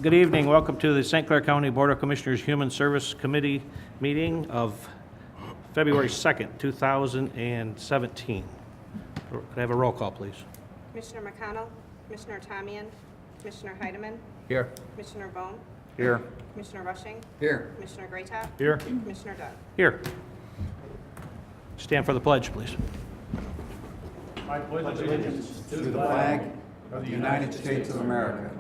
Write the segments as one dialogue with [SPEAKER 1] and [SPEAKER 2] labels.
[SPEAKER 1] Good evening. Welcome to the St. Clair County Board of Commissioners Human Service Committee meeting of February 2nd, 2017. Could I have a roll call, please?
[SPEAKER 2] Commissioner McConnell, Commissioner Tamian, Commissioner Heidemann,
[SPEAKER 3] Here.
[SPEAKER 2] Commissioner Bone,
[SPEAKER 1] Here.
[SPEAKER 2] Commissioner Rushing,
[SPEAKER 3] Here.
[SPEAKER 2] Commissioner Graytop,
[SPEAKER 1] Here.
[SPEAKER 2] Commissioner Dunn.
[SPEAKER 1] Here. Stand for the pledge, please.
[SPEAKER 3] To the flag of the United States of America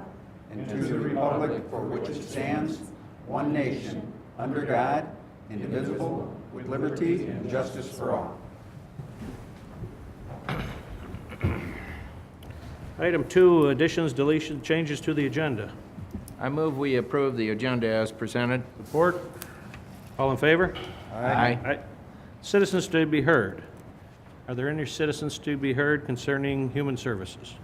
[SPEAKER 3] and to the republic for which it stands, one nation, under God, indivisible, with liberty and justice for all.
[SPEAKER 1] Item 2, additions, deletions, changes to the agenda.
[SPEAKER 4] I move we approve the agenda as presented.
[SPEAKER 1] Support? All in favor?
[SPEAKER 4] Aye.
[SPEAKER 1] Aye. Citizens to be heard. Are there any citizens to be heard concerning human services?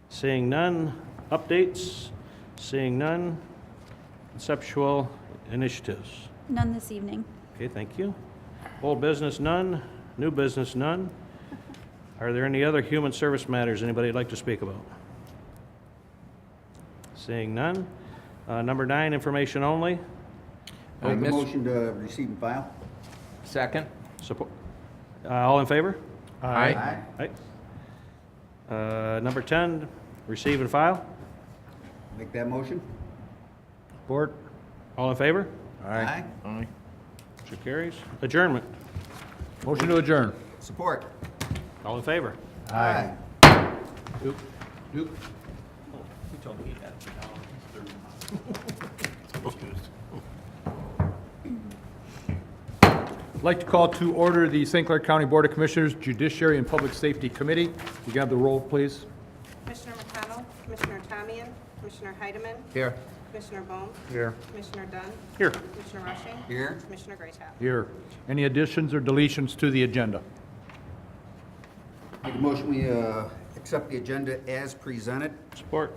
[SPEAKER 1] Seeing none. Updates? Seeing none. Conceptual initiatives?
[SPEAKER 5] None this evening.
[SPEAKER 1] Okay, thank you. Old business, none. New business, none. Are there any other human service matters anybody would like to speak about? Seeing none. Number 9, information only.
[SPEAKER 3] Make a
[SPEAKER 4] miss-
[SPEAKER 3] motion to receive and file.
[SPEAKER 4] Second.
[SPEAKER 1] Support. All in favor?
[SPEAKER 4] Aye.
[SPEAKER 1] Aye. Number 10, receive and file.
[SPEAKER 3] Make that motion.
[SPEAKER 1] Support. All in favor?
[SPEAKER 3] Aye.
[SPEAKER 4] Aye.
[SPEAKER 1] Motion carries. Adjournment.
[SPEAKER 6] Motion to adjourn.
[SPEAKER 3] Support.
[SPEAKER 1] All in favor?
[SPEAKER 3] Aye.
[SPEAKER 1] Duke.
[SPEAKER 6] Duke.
[SPEAKER 1] He told me he had it.
[SPEAKER 6] I'd like to call to order the St. Clair County Board of Commissioners Judiciary and Public Safety Committee. You can have the roll, please.
[SPEAKER 2] Commissioner McConnell, Commissioner Tamian, Commissioner Heidemann,
[SPEAKER 4] Here.
[SPEAKER 2] Commissioner Bone,
[SPEAKER 1] Here.
[SPEAKER 2] Commissioner Dunn,
[SPEAKER 1] Here.
[SPEAKER 2] Commissioner Rushing,
[SPEAKER 3] Here.
[SPEAKER 2] Commissioner Graytop.
[SPEAKER 6] Here. Any additions or deletions to the agenda?
[SPEAKER 3] Make a motion we accept the agenda as presented.
[SPEAKER 1] Support.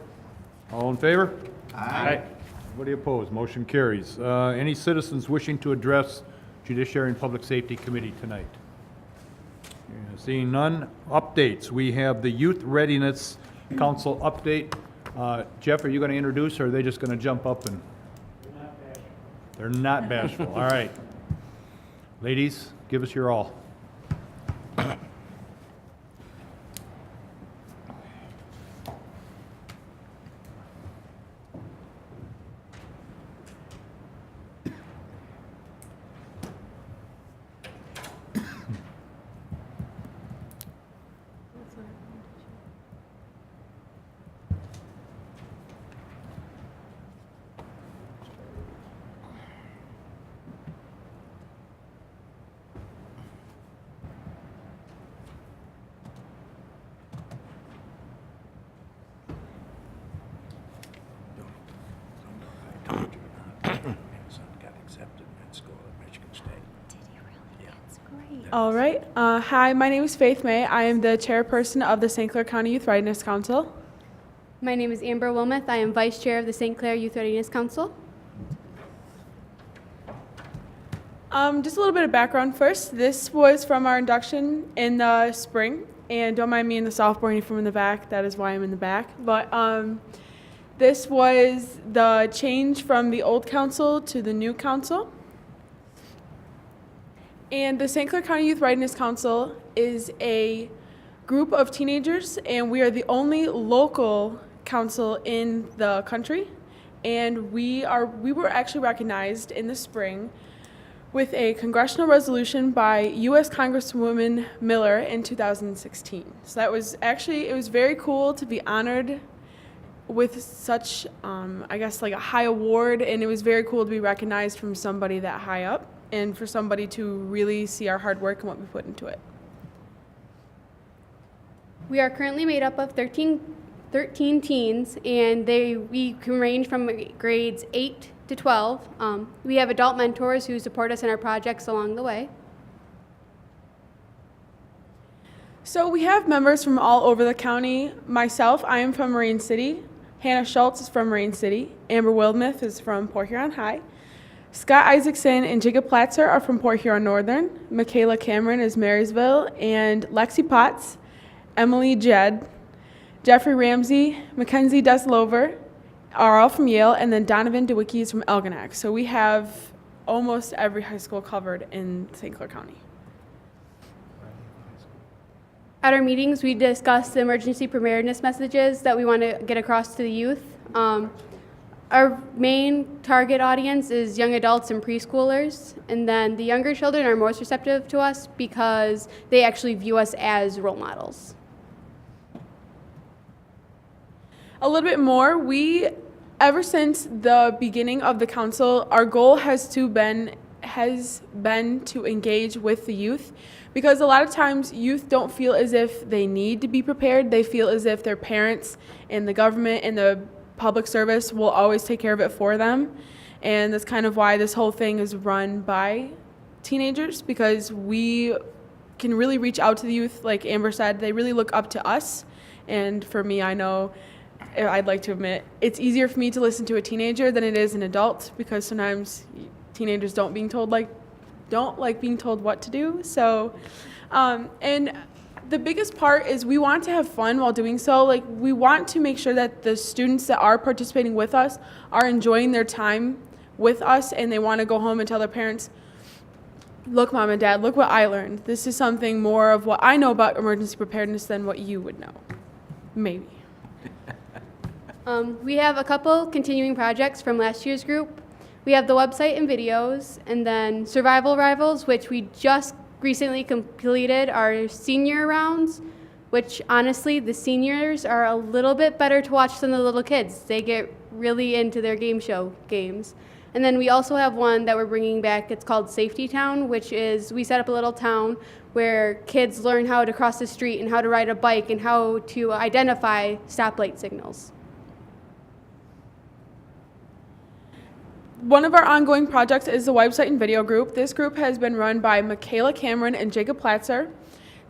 [SPEAKER 6] All in favor?
[SPEAKER 1] Aye.
[SPEAKER 6] Anybody opposed? Motion carries. Any citizens wishing to address Judiciary and Public Safety Committee tonight? Seeing none. Updates. We have the Youth Readiness Council update. Jeff, are you going to introduce, or are they just going to jump up and? They're not bashful. All right. Ladies, give us your all.
[SPEAKER 7] All right. Hi, my name is Faith May. I am the chairperson of the St. Clair County Youth Readiness Council.
[SPEAKER 8] My name is Amber Wilmoth. I am Vice Chair of the St. Clair Youth Readiness Council.
[SPEAKER 7] Just a little bit of background first. This was from our induction in the spring, and don't mind me in the softball uniform in the back. That is why I'm in the back. But this was the change from the old council to the new council. And the St. Clair County Youth Readiness Council is a group of teenagers, and we are the only local council in the country. And we were actually recognized in the spring with a congressional resolution by U.S. Congresswoman Miller in 2016. So that was actually, it was very cool to be honored with such, I guess, like a high award, and it was very cool to be recognized from somebody that high up, and for somebody to really see our hard work and what we put into it.
[SPEAKER 8] We are currently made up of 13 teens, and we can range from grades 8 to 12. We have adult mentors who support us in our projects along the way.
[SPEAKER 7] So we have members from all over the county. Myself, I am from Marine City. Hannah Schultz is from Marine City. Amber Wilmoth is from Port Huron High. Scott Isaacson and Jacob Platzer are from Port Huron Northern. Michaela Cameron is Marysville. And Lexi Potts, Emily Jed, Jeffrey Ramsey, Mackenzie Deslover, are all from Yale, and then Donovan DeWicki is from Elginak. So we have almost every high school covered in St. Clair County.
[SPEAKER 8] At our meetings, we discuss the emergency preparedness messages that we want to get across to the youth. Our main target audience is young adults and preschoolers, and then the younger children are most receptive to us because they actually view us as role models.
[SPEAKER 7] A little bit more, ever since the beginning of the council, our goal has been to engage with the youth, because a lot of times youth don't feel as if they need to be prepared. They feel as if their parents and the government and the public service will always take care of it for them. And that's kind of why this whole thing is run by teenagers, because we can really reach out to the youth. Like Amber said, they really look up to us. And for me, I know, I'd like to admit, it's easier for me to listen to a teenager than it is an adult, because sometimes teenagers don't like being told what to do. So, and the biggest part is we want to have fun while doing so. Like, we want to make sure that the students that are participating with us are enjoying their time with us, and they want to go home and tell their parents, look, Mom and Dad, look what I learned. This is something more of what I know about emergency preparedness than what you would know. Maybe.
[SPEAKER 8] We have a couple continuing projects from last year's group. We have the website and videos, and then Survival Rivals, which we just recently completed our senior rounds, which honestly, the seniors are a little bit better to watch than the little kids. They get really into their game show games. And then we also have one that we're bringing back. It's called Safety Town, which is we set up a little town where kids learn how to cross the street and how to ride a bike and how to identify stoplight signals.
[SPEAKER 7] One of our ongoing projects is the website and video group. This group has been run by Michaela Cameron and Jacob Platzer.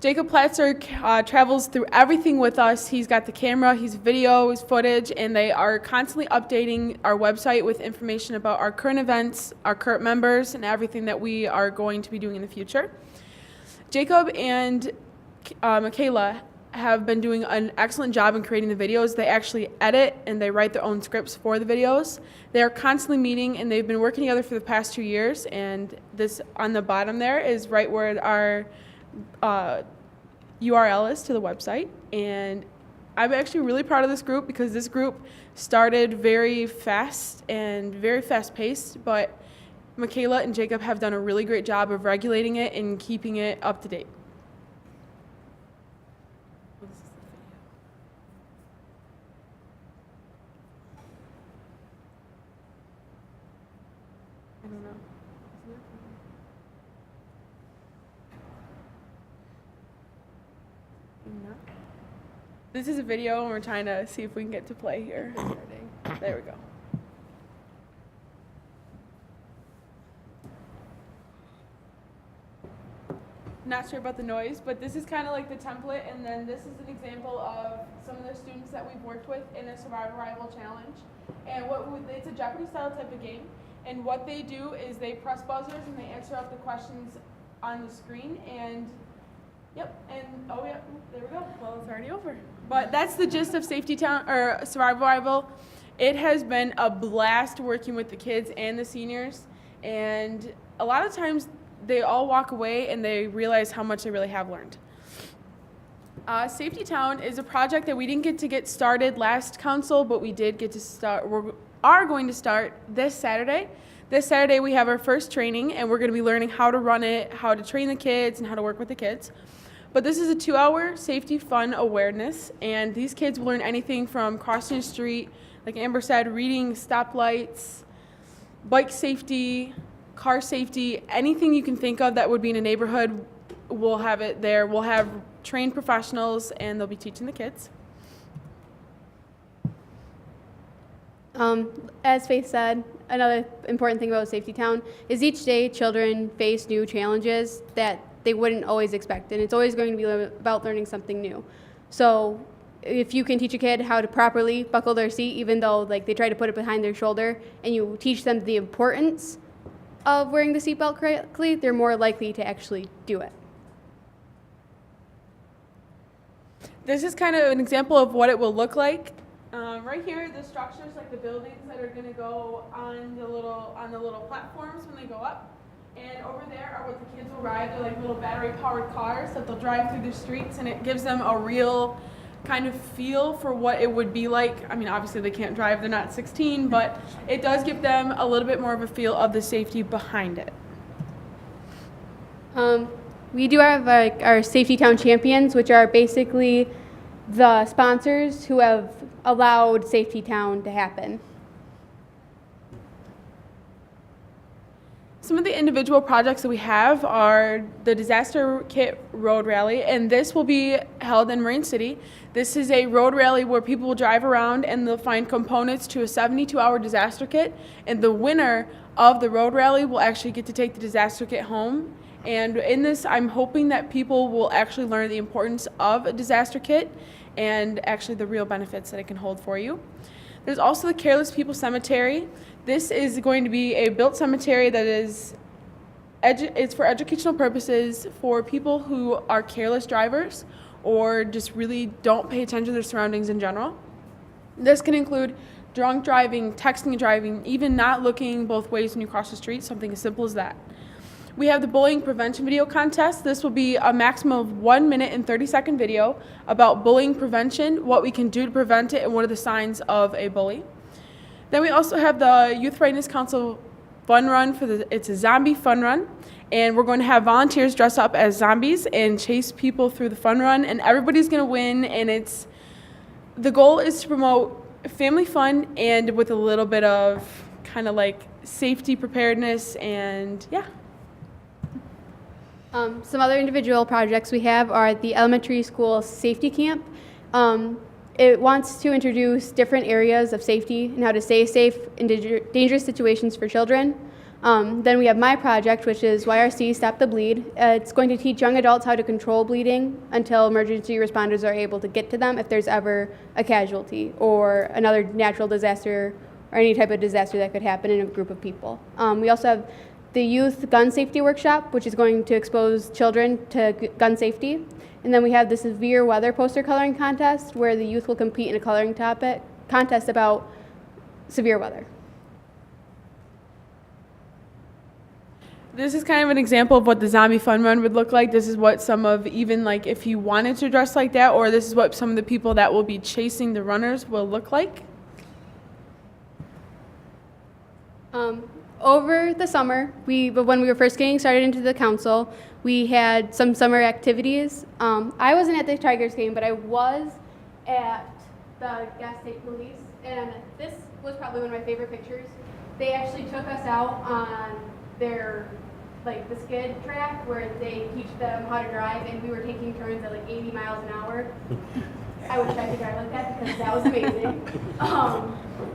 [SPEAKER 7] Jacob Platzer travels through everything with us. He's got the camera, he's videos, footage, and they are constantly updating our website with information about our current events, our current members, and everything that we are going to be doing in the future. Jacob and Michaela have been doing an excellent job in creating the videos. They actually edit and they write their own scripts for the videos. They are constantly meeting, and they've been working together for the past 2 years, and this on the bottom there is right where our URL is to the website. And I'm actually really proud of this group, because this group started very fast and very fast-paced, but Michaela and Jacob have done a really great job of regulating it and keeping it up to date. I don't know. No. This is a video, and we're trying to see if we can get to play here. There we go. Not sure about the noise, but this is kind of like the template, and then this is an example of some of the students that we've worked with in a Survival Rival Challenge. And it's a Jeopardy style type of game, and what they do is they press buzzers and they answer out the questions on the screen, and there we go. Well, it's already over. But that's the gist of Safety Town or Survival Rival. It has been a blast working with the kids and the seniors, and a lot of times they all walk away and they realize how much they really have learned. Safety Town is a project that we didn't get started last council, but we did get to start. We are going to start this Saturday. This Saturday we have our first training, and we're going to be learning how to run it, how to train the kids, and how to work with the kids. But this is a 2-hour safety fun awareness, and these kids will learn anything from crossing the street, like Amber said, reading stoplights, bike safety, car safety, anything you can think of that would be in a neighborhood, we'll have it there. We'll have trained professionals, and they'll be teaching the kids.
[SPEAKER 8] As Faith said, another important thing about Safety Town is each day children face new challenges that they wouldn't always expect, and it's always going to be about learning something new. So if you can teach a kid how to properly buckle their seat, even though they try to put it behind their shoulder, and you teach them the importance of wearing the seatbelt correctly, they're more likely to actually do it.
[SPEAKER 7] This is kind of an example of what it will look like. Right here, the structures, like the buildings that are gonna go on the little platforms when they go up. And over there are what the kids will ride. They're like little battery-powered cars that they'll drive through the streets, and it gives them a real kind of feel for what it would be like. I mean, obviously they can't drive, they're not 16, but it does give them a little bit more of a feel of the safety behind it.
[SPEAKER 8] We do have our Safety Town Champions, which are basically the sponsors who have allowed Safety Town to happen.
[SPEAKER 7] Some of the individual projects that we have are the Disaster Kit Road Rally, and this will be held in Marine City. This is a road rally where people will drive around and they'll find components to a 72-hour disaster kit, and the winner of the road rally will actually get to take the disaster kit home. And in this, I'm hoping that people will actually learn the importance of a disaster kit and actually the real benefits that it can hold for you. There's also the Careless People Cemetery. This is going to be a built cemetery that is it's for educational purposes for people who are careless drivers or just really don't pay attention to their surroundings in general. This can include drunk driving, texting and driving, even not looking both ways when you cross the street, something as simple as that. We have the bullying prevention video contest. This will be a maximum of 1 minute and 30-second video about bullying prevention, what we can do to prevent it, and what are the signs of a bully. Then we also have the Youth Readiness Council fun run it's a zombie fun run, and we're going to have volunteers dress up as zombies and chase people through the fun run, and everybody's going to win, and the goal is to promote family fun and with a little bit of kind of like safety preparedness, and yeah.
[SPEAKER 8] Some other individual projects we have are the elementary school safety camp. It wants to introduce different areas of safety and how to stay safe in dangerous situations for children. Then we have my project, which is YRC Stop the Bleed. It's going to teach young adults how to control bleeding until emergency responders are able to get to them if there's ever a casualty or another natural disaster or any type of disaster that could happen in a group of people. We also have the Youth Gun Safety Workshop, which is going to expose children to gun safety. And then we have the Severe Weather Poster Coloring Contest, where the youth will compete in a coloring contest about severe weather.
[SPEAKER 7] This is kind of an example of what the zombie fun run would look like. This is what some of, even like if you wanted to dress like that, or this is what some of the people that will be chasing the runners will look like.
[SPEAKER 8] Over the summer, when we were first getting started into the council, we had some summer activities. I wasn't at the Tigers game, but I was at the Gas State Police, and this was probably one of my favorite pictures. They actually took us out on their, the skid track where they teach them how to drive, and we were taking turns at 80 miles an hour. I wish I could drive like that because that was amazing.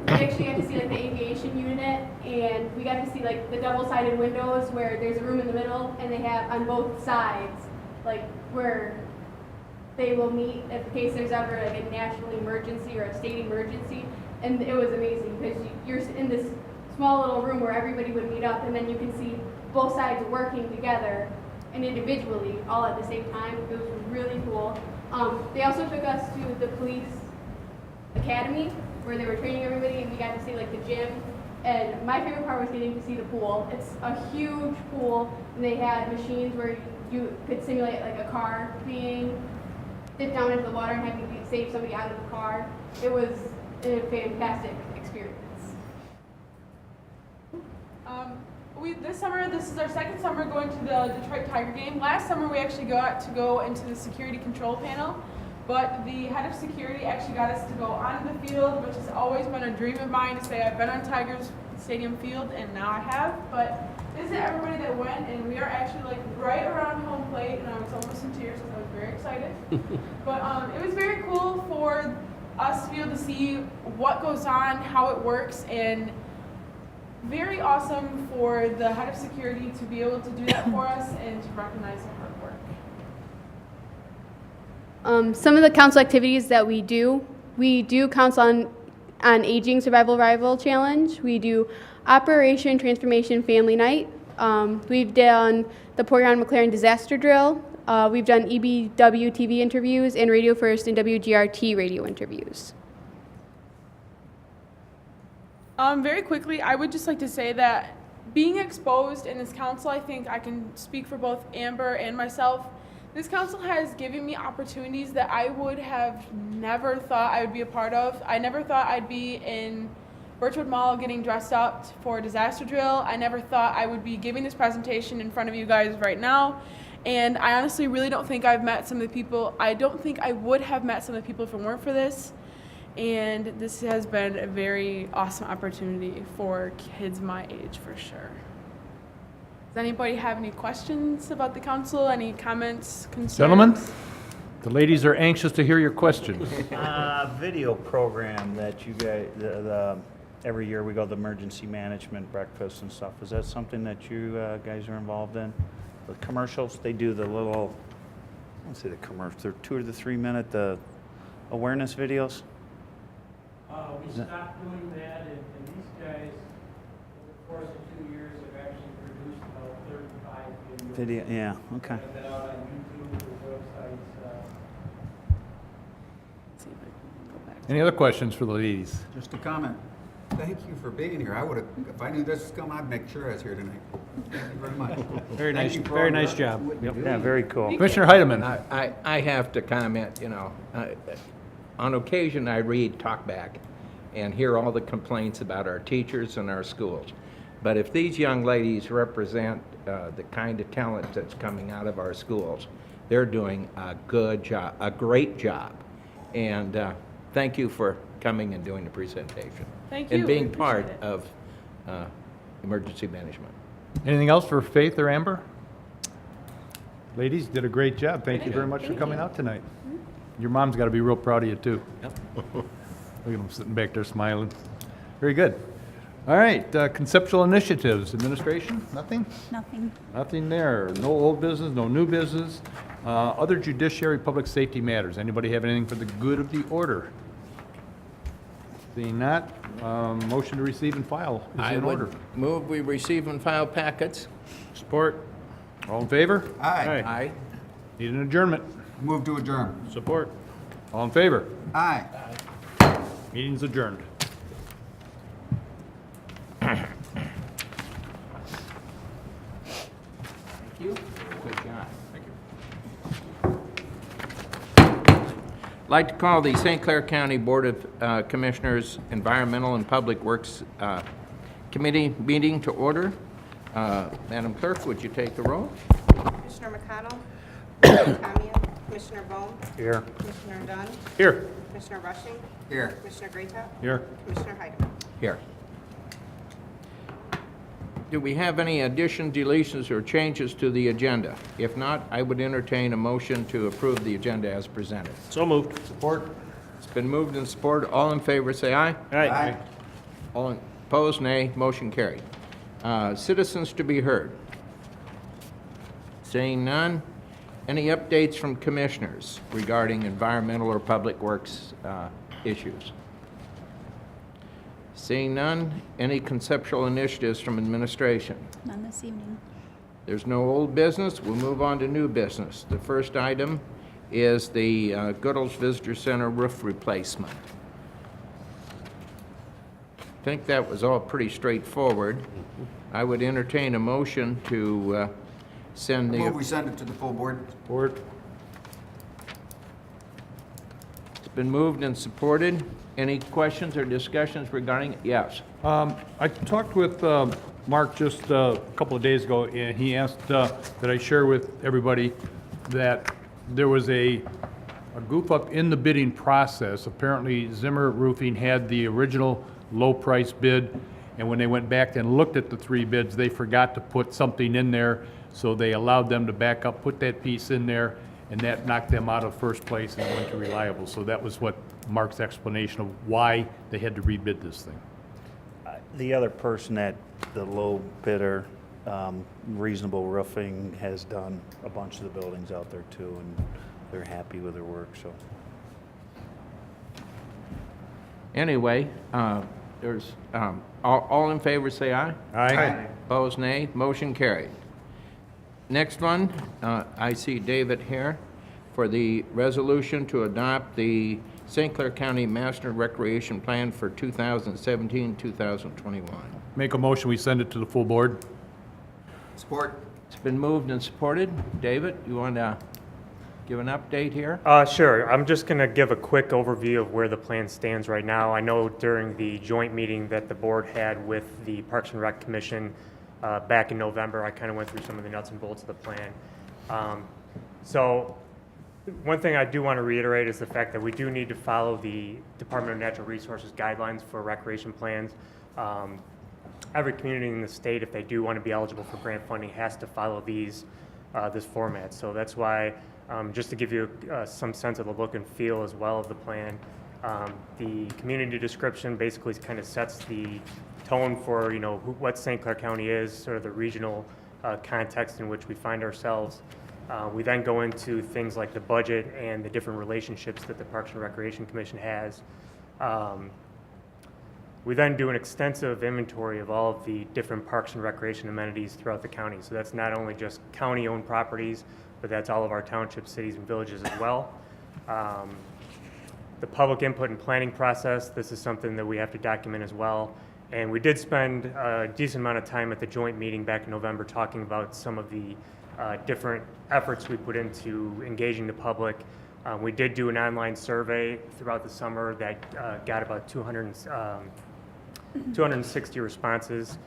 [SPEAKER 8] We actually got to see the aviation unit, and we got to see the double-sided windows where there's a room in the middle, and they have on both sides where they will meet in case there's ever a national emergency or a state emergency. And it was amazing because you're in this small little room where everybody would meet up, and then you can see both sides working together and individually all at the same time. It was really cool. They also took us to the police academy where they were training everybody, and we got to see the gym. And my favorite part was getting to see the pool. It's a huge pool, and they had machines where you could simulate a car being dipped down into the water and having to save somebody out of the car. It was a fantastic experience. This summer, this is our second summer going to the Detroit Tiger game. Last summer, we actually got to go into the security control panel, but the head of security actually got us to go onto the field, which has always been a dream of mine to say I've been on Tigers Stadium field, and now I have. But this is everybody that went, and we are actually right around home plate, and I was almost in tears because I was very excited. But it was very cool for us to be able to see what goes on, how it works, and very awesome for the head of security to be able to do that for us and to recognize the hard work. Some of the council activities that we do council on Aging Survival Rival Challenge. We do Operation Transformation Family Night. We've done the Porygon McLaren Disaster Drill. We've done EBW TV interviews and Radio First and WGRT radio interviews.
[SPEAKER 7] Very quickly, I would just like to say that being exposed in this council, I think I can speak for both Amber and myself. This council has given me opportunities that I would have never thought I would be a part of. I never thought I'd be in Birchwood Mall getting dressed up for a disaster drill. I never thought I would be giving this presentation in front of you guys right now. And I honestly really don't think I've met some of the people. I don't think I would have met some of the people if it weren't for this. And this has been a very awesome opportunity for kids my age, for sure. Does anybody have any questions about the council? Any comments, concerns?
[SPEAKER 6] Gentlemen, the ladies are anxious to hear your questions.
[SPEAKER 5] Video program that you guys, every year we go to the emergency management breakfast and stuff. Is that something that you guys are involved in? The commercials, they do the little, I won't say the commercials, they're 2 to 3 minute awareness videos.
[SPEAKER 1] We stopped doing that, and these guys, over the course of 2 years, have actually produced about 35 videos.
[SPEAKER 5] Video, yeah, okay.
[SPEAKER 1] Put that out on YouTube, the websites.
[SPEAKER 7] Let's see if I can go back.
[SPEAKER 6] Any other questions for the ladies?
[SPEAKER 3] Just a comment. Thank you for being here. I would have, if I knew this was coming, I'd make sure I was here tonight. Thank you very much.
[SPEAKER 1] Very
[SPEAKER 3] Thank
[SPEAKER 1] nice,
[SPEAKER 3] you for
[SPEAKER 1] very
[SPEAKER 3] all
[SPEAKER 1] nice
[SPEAKER 3] the-
[SPEAKER 1] job.
[SPEAKER 3] what you
[SPEAKER 1] Yep.
[SPEAKER 3] do.
[SPEAKER 5] Yeah, very cool.
[SPEAKER 6] Commissioner Heidemann.
[SPEAKER 4] I have to comment, on occasion I read talkback and hear all the complaints about our teachers and our schools. But if these young ladies represent the kind of talent that's coming out of our schools, they're doing a good job, a great job. And thank you for coming and doing the presentation.
[SPEAKER 7] Thank you.
[SPEAKER 4] And
[SPEAKER 7] We
[SPEAKER 4] being
[SPEAKER 7] appreciate
[SPEAKER 4] part
[SPEAKER 7] it.
[SPEAKER 4] of emergency management.
[SPEAKER 6] Anything else for Faith or Amber? Ladies, did a great job. Thank you very much for
[SPEAKER 7] Thank
[SPEAKER 6] coming
[SPEAKER 7] you.
[SPEAKER 6] out tonight. Your mom's got to be real proud of you, too. Look at them sitting back there smiling. Very good. All right, conceptual initiatives, administration, nothing?
[SPEAKER 9] Nothing.
[SPEAKER 6] Nothing there. No old business, no new business. Other judiciary, public safety matters. Anybody have anything for the good of the order? Seeing not, motion to receive and file is in order.
[SPEAKER 4] Move we receive and file packets.
[SPEAKER 1] Support.
[SPEAKER 6] All in favor?
[SPEAKER 3] Aye.
[SPEAKER 4] Aye.
[SPEAKER 6] Need an adjournment.
[SPEAKER 3] Move to adjourn.
[SPEAKER 1] Support.
[SPEAKER 6] All in favor?
[SPEAKER 3] Aye.
[SPEAKER 6] Meeting's adjourned.
[SPEAKER 4] Thank you. Good job. Thank you. I'd like to call the St. Clair County Board of Commissioners Environmental and Public Works Committee meeting to order. Madam Clerk, would you take the roll?
[SPEAKER 2] Commissioner McConnell, Commissioner Tamian, Commissioner Bohm,
[SPEAKER 5] Here.
[SPEAKER 2] Commissioner Dunn,
[SPEAKER 6] Here.
[SPEAKER 2] Commissioner Rushing,
[SPEAKER 3] Here.
[SPEAKER 2] Commissioner Greatop,
[SPEAKER 6] Here.
[SPEAKER 2] Commissioner Heidemann.
[SPEAKER 4] Here. Do we have any additions, deletions, or changes to the agenda? If not, I would entertain a motion to approve the agenda as presented.
[SPEAKER 1] So moved.
[SPEAKER 6] Support.
[SPEAKER 4] It's been moved and supported. All in favor, say aye.
[SPEAKER 1] Aye.
[SPEAKER 4] All opposed, nay. Motion carried. Citizens to be heard. Seeing none. Any updates from commissioners regarding environmental or public works issues? Seeing none. Any conceptual initiatives from administration?
[SPEAKER 9] None this evening.
[SPEAKER 4] There's no old business. We'll move on to new business. The first item is the Goodles Visitor Center roof replacement. I think that was all pretty straightforward. I would entertain a motion to send
[SPEAKER 3] Move
[SPEAKER 4] the,
[SPEAKER 3] we send it to the full board.
[SPEAKER 6] Support.
[SPEAKER 4] it's been moved and supported. Any questions or discussions regarding it? Yes.
[SPEAKER 6] I talked with Mark just a couple of days ago, and he asked that I share with everybody that there was a goof up in the bidding process. Apparently Zimmer Roofing had the original low price bid, and when they went back and looked at the 3 bids, they forgot to put something in there, so they allowed them to back up, put that piece in there, and that knocked them out of first place and went to reliable. So that was what Mark's explanation of why they had to rebid this thing.
[SPEAKER 5] The other person at the low bidder, Reasonable Roofing, has done a bunch of the buildings out there too, and they're happy with their work, so.
[SPEAKER 4] Anyway, there's, all in favor, say aye.
[SPEAKER 6] Aye.
[SPEAKER 4] Opposed, nay. Motion carried. Next one, I see David here for the resolution to adopt the St. Clair County Master Recreation Plan for 2017-2021.
[SPEAKER 6] Make a motion, we send it to the full board.
[SPEAKER 3] Support.
[SPEAKER 4] It's been moved and supported. David, you want to give an update here?
[SPEAKER 9] Sure. I'm just going to give a quick overview of where the plan stands right now. I know during the joint meeting that the board had with the Parks and Rec Commission back in November, I kind of went through some of the nuts and bolts of the plan. So one thing I do want to reiterate is the fact that we do need to follow the Department of Natural Resources guidelines for recreation plans. Every community in the state, if they do want to be eligible for grant funding, has to follow this format. So that's why, just to give you some sense of the look and feel as well of the plan, the community description basically kind of sets the tone for what St. Clair County is, sort of the regional context in which we find ourselves. We then go into things like the budget and the different relationships that the Parks and Recreation Commission has. We then do an extensive inventory of all of the different parks and recreation amenities throughout the county. So that's not only just county-owned properties, but that's all of our townships, cities, and villages as well. The public input and planning process, this is something that we have to document as well. And we did spend a decent amount of time at the joint meeting back in November talking about some of the different efforts we put into engaging the public. We did do an online survey throughout the summer that got about 260 responses.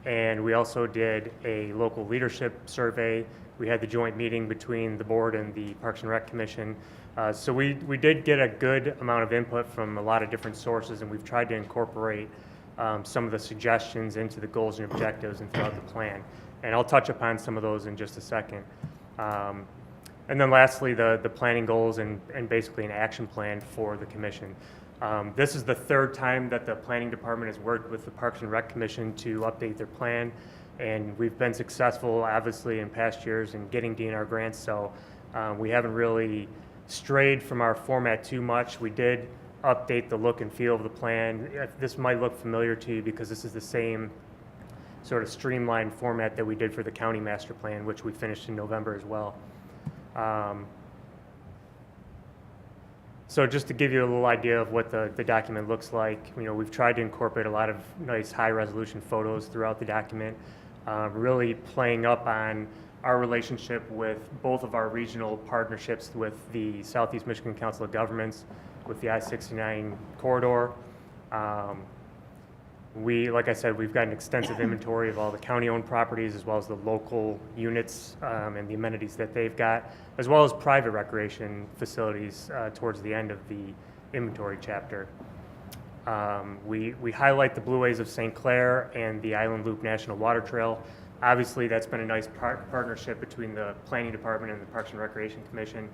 [SPEAKER 9] And we also did a local leadership survey. We had the joint meeting between the board and the Parks and Rec Commission. So we did get a good amount of input from a lot of different sources, and we've tried to incorporate some of the suggestions into the goals and objectives and throughout the plan. And I'll touch upon some of those in just a second. And then lastly, the planning goals and basically an action plan for the commission. This is the third time that the planning department has worked with the Parks and Rec Commission to update their plan. And we've been successful, obviously, in past years in getting DNR grants. So we haven't really strayed from our format too much. We did update the look and feel of the plan. This might look familiar to you because this is the same sort of streamlined format that we did for the county master plan, which we finished in November as well. So just to give you a little idea of what the document looks like, we've tried to incorporate a lot of nice high-resolution photos throughout the document, really playing up on our relationship with both of our regional partnerships with the Southeast Michigan Council of Governments, with the I-69 corridor. Like I said, we've got an extensive inventory of all the county-owned properties as well as the local units and the amenities that they've got, as well as private recreation facilities towards the end of the inventory chapter. We highlight the Blue Ways of St. Clair and the Island Loop National Water Trail. Obviously, that's been a nice partnership between the Planning Department and the Parks and Recreation Commission.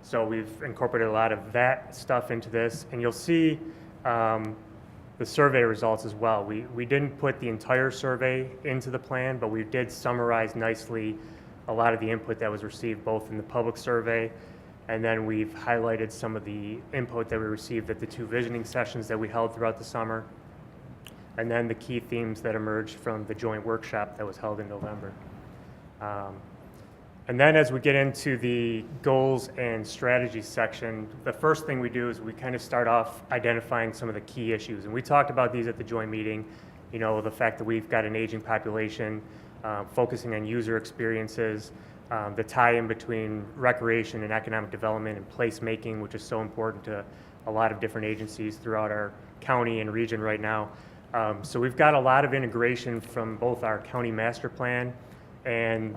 [SPEAKER 9] So we've incorporated a lot of that stuff into this, and you'll see the survey results as well. We didn't put the entire survey into the plan, but we did summarize nicely a lot of the input that was received both in the public survey, and then we've highlighted some of the input that we received at the 2 visioning sessions that we held throughout the summer, and then the key themes that emerged from the joint workshop that was held in November. And then as we get into the goals and strategies section, the first thing we do is we kind of start off identifying some of the key issues. And we talked about these at the joint meeting, the fact that we've got an aging population, focusing on user experiences, the tie-in between recreation and economic development and placemaking, which is so important to a lot of different agencies throughout our county and region right now. So we've got a lot of integration from both our county master plan and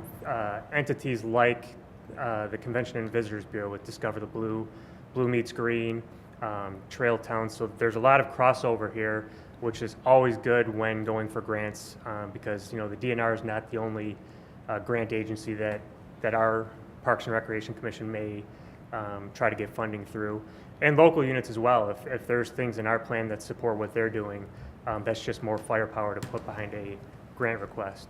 [SPEAKER 9] entities like the Convention and Visitors Bureau with Discover the Blue, Blue Meets Green, Trail Towns. So there's a lot of crossover here, which is always good when going for grants because the DNR is not the only grant agency that our Parks and Recreation Commission may try to get funding through, and local units as well. If there's things in our plan that support what they're doing, that's just more firepower to put behind a grant request.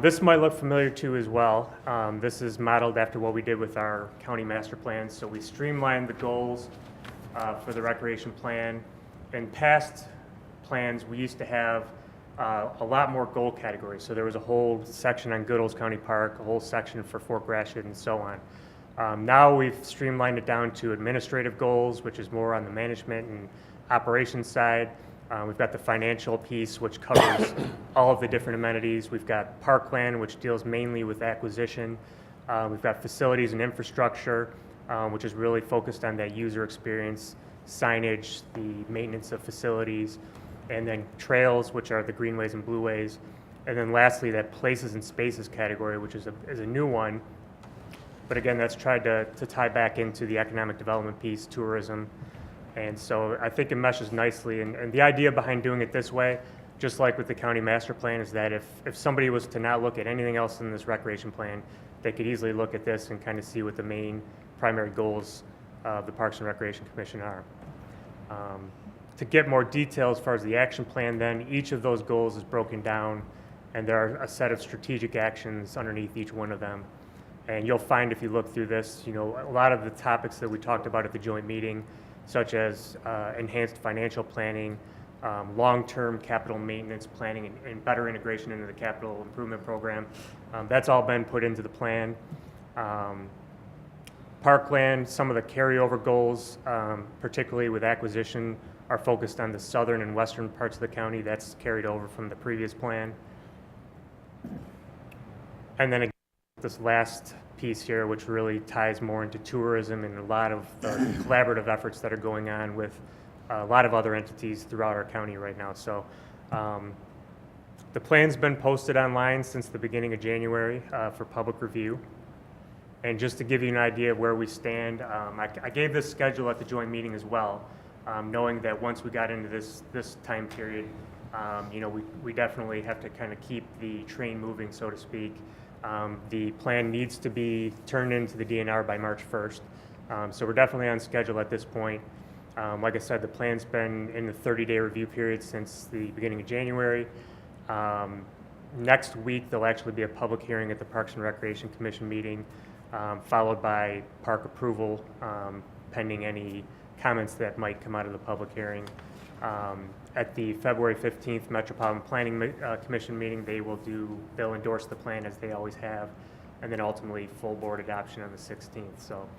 [SPEAKER 9] This might look familiar to you as well. This is modeled after what we did with our county master plans. So we streamlined the goals for the recreation plan. In past plans, we used to have a lot more goal categories. So there was a whole section on Good Olds County Park, a whole section for Fort Gratiot, and so on. Now we've streamlined it down to administrative goals, which is more on the management and operations side. We've got the financial piece, which covers all of the different amenities. We've got parkland, which deals mainly with acquisition. We've got facilities and infrastructure, which is really focused on that user experience, signage, the maintenance of facilities, and then trails, which are the greenways and blueways. And then lastly, that places and spaces category, which is a new one. But again, that's tried to tie back into the economic development piece, tourism. And so I think it meshes nicely. And the idea behind doing it this way, just like with the county master plan, is that if somebody was to not look at anything else in this recreation plan, they could easily look at this and kind of see what the main primary goals of the Parks and Recreation Commission are. To get more detail as far as the action plan, then each of those goals is broken down, and there are a set of strategic actions underneath each one of them. And you'll find if you look through this, a lot of the topics that we talked about at the joint meeting, such as enhanced financial planning, long-term capital maintenance planning, and better integration into the capital improvement program. That's all been put into the plan. Parkland, some of the carryover goals, particularly with acquisition, are focused on the southern and western parts of the county. That's carried over from the previous plan. And then again, this last piece here, which really ties more into tourism and a lot of the collaborative efforts that are going on with a lot of other entities throughout our county right now. So the plan's been posted online since the beginning of January for public review. And just to give you an idea of where we stand, I gave this schedule at the joint meeting as well, knowing that once we got into this time period, we definitely have to kind of keep the train moving, so to speak. The plan needs to be turned into the DNR by March 1st. So we're definitely on schedule at this point. Like I said, the plan's been in the 30-day review period since the beginning of January. Next week, there'll actually be a public hearing at the Parks and Recreation Commission meeting, followed by park approval, pending any comments that might come out of the public hearing. At the February 15th Metropolitan Planning Commission meeting, they'll endorse the plan as they always have, and then ultimately full board adoption on the 16th. So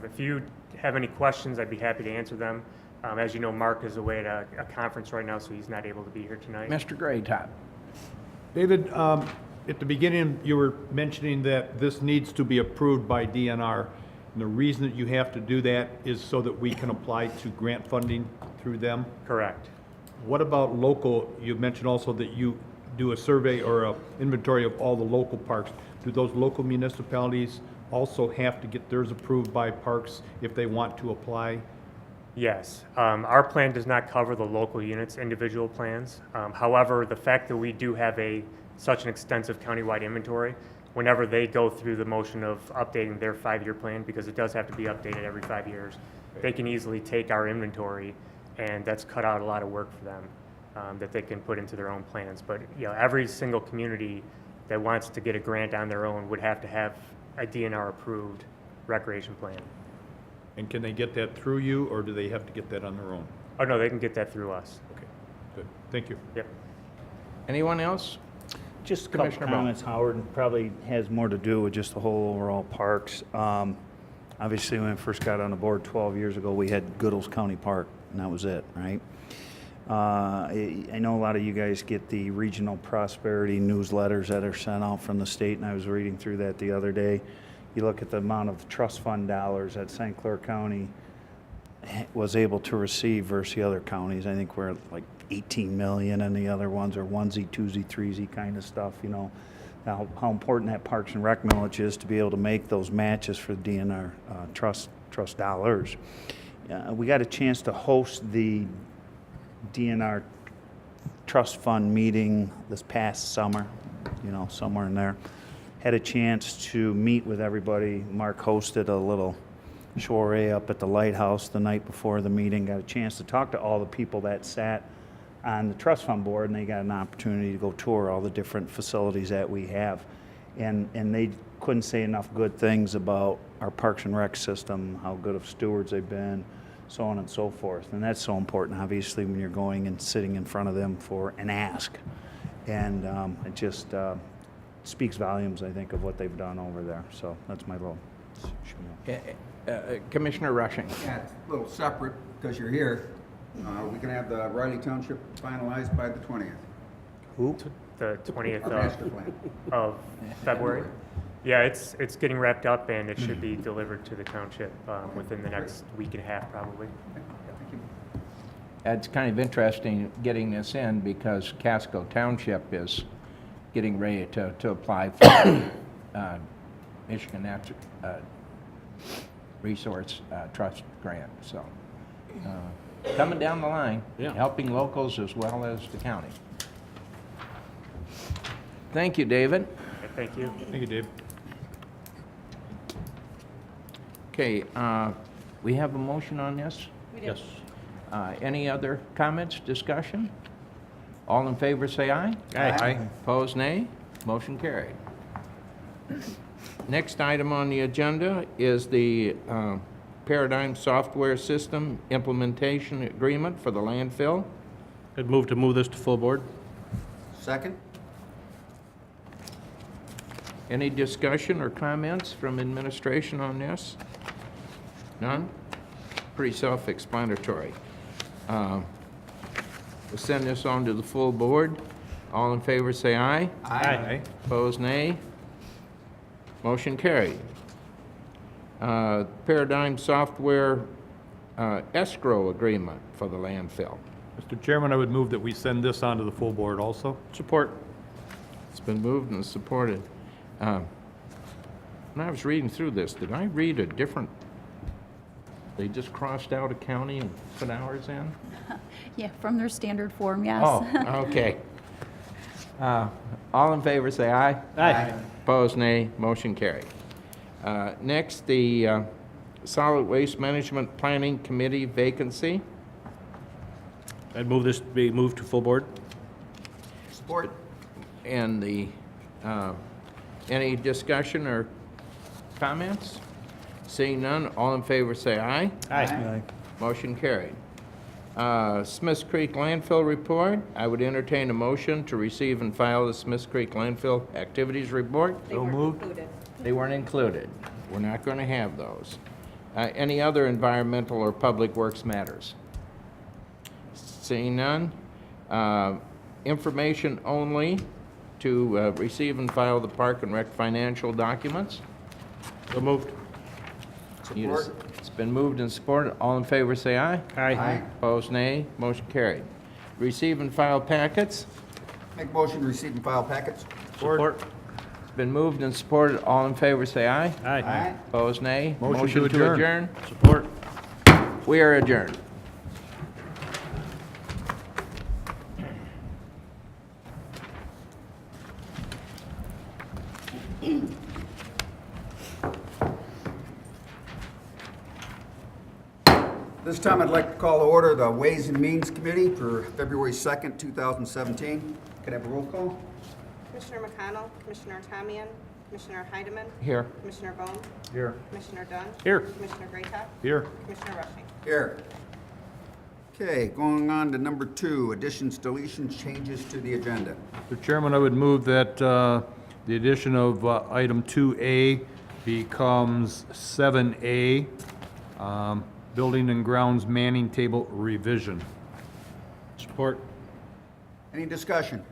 [SPEAKER 9] if you have any questions, I'd be happy to answer them. As you know, Mark is away at a conference right now, so he's not able to be here tonight.
[SPEAKER 4] Mr. Graytop.
[SPEAKER 6] David, at the beginning, you were mentioning that this needs to be approved by DNR. And the reason that you have to do that is so that we can apply to grant funding through them?
[SPEAKER 9] Correct.
[SPEAKER 6] What about local? You mentioned also that you do a survey or an inventory of all the local parks. Do those local municipalities also have to get theirs approved by parks if they want to apply?
[SPEAKER 9] Yes. Our plan does not cover the local units' individual plans. However, the fact that we do have such an extensive countywide inventory, whenever they go through the motion of updating their 5-year plan, because it does have to be updated every 5 years, they can easily take our inventory, and that's cut out a lot of work for them that they can put into their own plans. But every single community that wants to get a grant on their own would have to have a DNR-approved recreation plan.
[SPEAKER 6] And can they get that through you, or do they have to get that on their own?
[SPEAKER 9] Oh, no, they can get that through us.
[SPEAKER 6] Okay, good. Thank you.
[SPEAKER 9] Yep.
[SPEAKER 4] Anyone else?
[SPEAKER 5] Just a couple
[SPEAKER 4] Commissioner Bell.
[SPEAKER 5] comments, Howard, and probably has more to do with just the whole overall parks. Obviously, when I first got on the board 12 years ago, we had Goodles County Park, and that was it, right? I know a lot of you guys get the regional prosperity newsletters that are sent out from the state, and I was reading through that the other day. You look at the amount of trust fund dollars that St. Clair County was able to receive versus the other counties. I think we're like 18 million, and the other ones are onesie, twosie, threesie kind of stuff, Now, how important that Parks and Rec millage is to be able to make those matches for the DNR trust dollars. We got a chance to host the DNR trust fund meeting this past summer, somewhere in there. Had a chance to meet with everybody. Mark hosted a little soiree up at the lighthouse the night before the meeting. Got a chance to talk to all the people that sat on the trust fund board, and they got an opportunity to go tour all the different facilities that we have. And they couldn't say enough good things about our Parks and Rec system, how good of stewards they've been, so on and so forth. And that's so important, obviously, when you're going and sitting in front of them for an ask. And it just speaks volumes, I think, of what they've done over there. So that's my little
[SPEAKER 4] Commissioner Rushing.
[SPEAKER 3] Yeah, it's a little separate because you're here. We can have the Riley Township finalized by the 20th.
[SPEAKER 9] The 20th
[SPEAKER 3] Our master plan.
[SPEAKER 9] of February. Yeah, it's getting wrapped up and it should be delivered to the township within the next week and a half, probably.
[SPEAKER 3] Thank you.
[SPEAKER 4] It's kind of interesting getting this in because Casco Township is getting ready to apply for Michigan Natural Resource Trust grant. So coming down the line,
[SPEAKER 1] Yeah.
[SPEAKER 4] helping locals as well as the county. Thank you, David.
[SPEAKER 9] Okay, thank you.
[SPEAKER 6] Thank you, Dave.
[SPEAKER 4] Okay, we have a motion on this?
[SPEAKER 1] Yes.
[SPEAKER 4] Any other comments, discussion? All in favor, say aye.
[SPEAKER 6] Aye.
[SPEAKER 4] Opposed, nay. Motion carried. Next item on the agenda is the Paradigm Software System Implementation Agreement for the landfill.
[SPEAKER 1] I'd move to move this to full board.
[SPEAKER 3] Second?
[SPEAKER 4] Any discussion or comments from administration on this? None? Pretty self-explanatory. We'll send this on to the full board. All in favor, say aye.
[SPEAKER 6] Aye.
[SPEAKER 4] Opposed, nay. Motion carried. Paradigm Software Escrow Agreement for the landfill.
[SPEAKER 6] Mr. Chairman, I would move that we send this on to the full board also.
[SPEAKER 1] Support.
[SPEAKER 4] It's been moved and supported. When I was reading through this, did I read a different, they just crossed out a county and put ours in?
[SPEAKER 10] Yeah, from their standard form, yes.
[SPEAKER 4] Oh, okay. All in favor, say aye.
[SPEAKER 1] Aye.
[SPEAKER 4] Opposed, nay. Motion carried. Next, the Solid Waste Management Planning Committee vacancy.
[SPEAKER 1] I'd move this to be moved to full board.
[SPEAKER 3] Support?
[SPEAKER 4] And the, any discussion or comments? Seeing none, all in favor say aye.
[SPEAKER 1] Aye.
[SPEAKER 4] Motion carried. Smiths Creek Landfill Report. I would entertain a motion to receive and file the Smiths Creek Landfill Activities Report.
[SPEAKER 2] They weren't included.
[SPEAKER 4] They weren't included. We're not going to have those. Any other environmental or public works matters? Seeing none. Information only to receive and file the Park and Rec financial documents.
[SPEAKER 1] So moved.
[SPEAKER 3] Support?
[SPEAKER 4] It's been moved and supported. All in favor, say aye.
[SPEAKER 3] Aye.
[SPEAKER 4] Opposed, nay. Motion carried. Receive and file packets.
[SPEAKER 3] Make motion to receive and file packets?
[SPEAKER 1] Support.
[SPEAKER 4] It's been moved and supported. All in favor, say aye.
[SPEAKER 1] Aye.
[SPEAKER 4] Opposed, nay.
[SPEAKER 6] Motion to adjourn.
[SPEAKER 1] Support.
[SPEAKER 4] We are adjourned.
[SPEAKER 3] This time I'd like to call to order the Ways and Means Committee for February 2nd, 2017. Could I have a roll call?
[SPEAKER 2] Commissioner McConnell, Commissioner Tamian, Commissioner Heidemann,
[SPEAKER 4] Here.
[SPEAKER 2] Commissioner Bone,
[SPEAKER 6] Here.
[SPEAKER 2] Commissioner Dunn,
[SPEAKER 1] Here.
[SPEAKER 2] Commissioner Greatop,
[SPEAKER 6] Here.
[SPEAKER 2] Commissioner Rushing.
[SPEAKER 3] Here. Okay, going on to number 2, additions, deletions, changes to the agenda.
[SPEAKER 6] Mr. Chairman, I would move that the addition of item 2A becomes 7A, Building and Grounds Manning Table Revision.
[SPEAKER 1] Support.
[SPEAKER 3] Any discussion?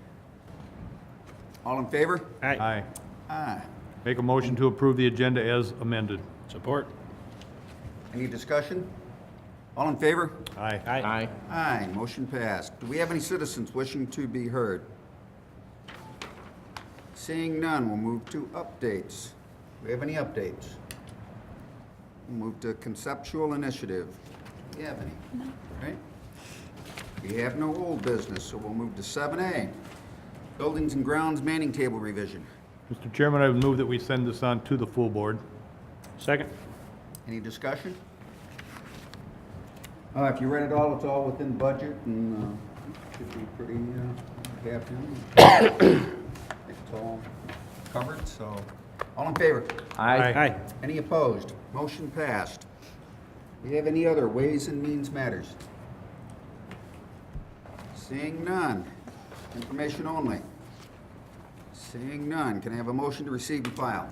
[SPEAKER 3] All in favor?
[SPEAKER 6] Aye.
[SPEAKER 3] Aye.
[SPEAKER 6] Make a motion to approve the agenda as amended.
[SPEAKER 1] Support.
[SPEAKER 3] Any discussion? All in favor?
[SPEAKER 6] Aye.
[SPEAKER 4] Aye.
[SPEAKER 3] Aye, motion passed. Do we have any citizens wishing to be heard? Seeing none, we'll move to updates. Do we have any updates? We'll move to conceptual initiative. Do we have any? No. Right? We have no old business, so we'll move to 7A, buildings and grounds manning table revision.
[SPEAKER 6] Mr. Chairman, I would move that we send this on to the full board.
[SPEAKER 1] Second.
[SPEAKER 3] Any discussion? If you read it all, it's all within budget and should be pretty happy. It's all covered, so. All in favor?
[SPEAKER 1] Aye.
[SPEAKER 3] Any opposed? Motion passed. Do we have any other Ways and Means matters? Seeing none. Information only. Seeing none. Can I have a motion to receive and file?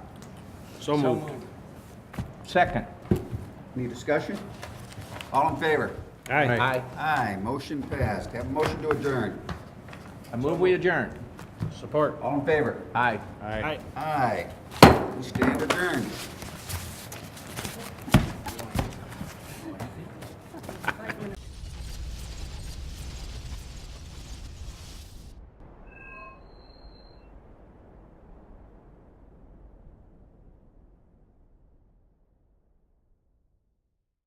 [SPEAKER 1] So moved.
[SPEAKER 4] Second.
[SPEAKER 3] Any discussion? All in favor?
[SPEAKER 1] Aye.
[SPEAKER 4] Aye.
[SPEAKER 3] Aye, motion passed. Have a motion to adjourn.
[SPEAKER 4] I move we adjourn.
[SPEAKER 1] Support.
[SPEAKER 3] All in favor?
[SPEAKER 4] Aye.
[SPEAKER 1] Aye.
[SPEAKER 3] Aye. We stand adjourned.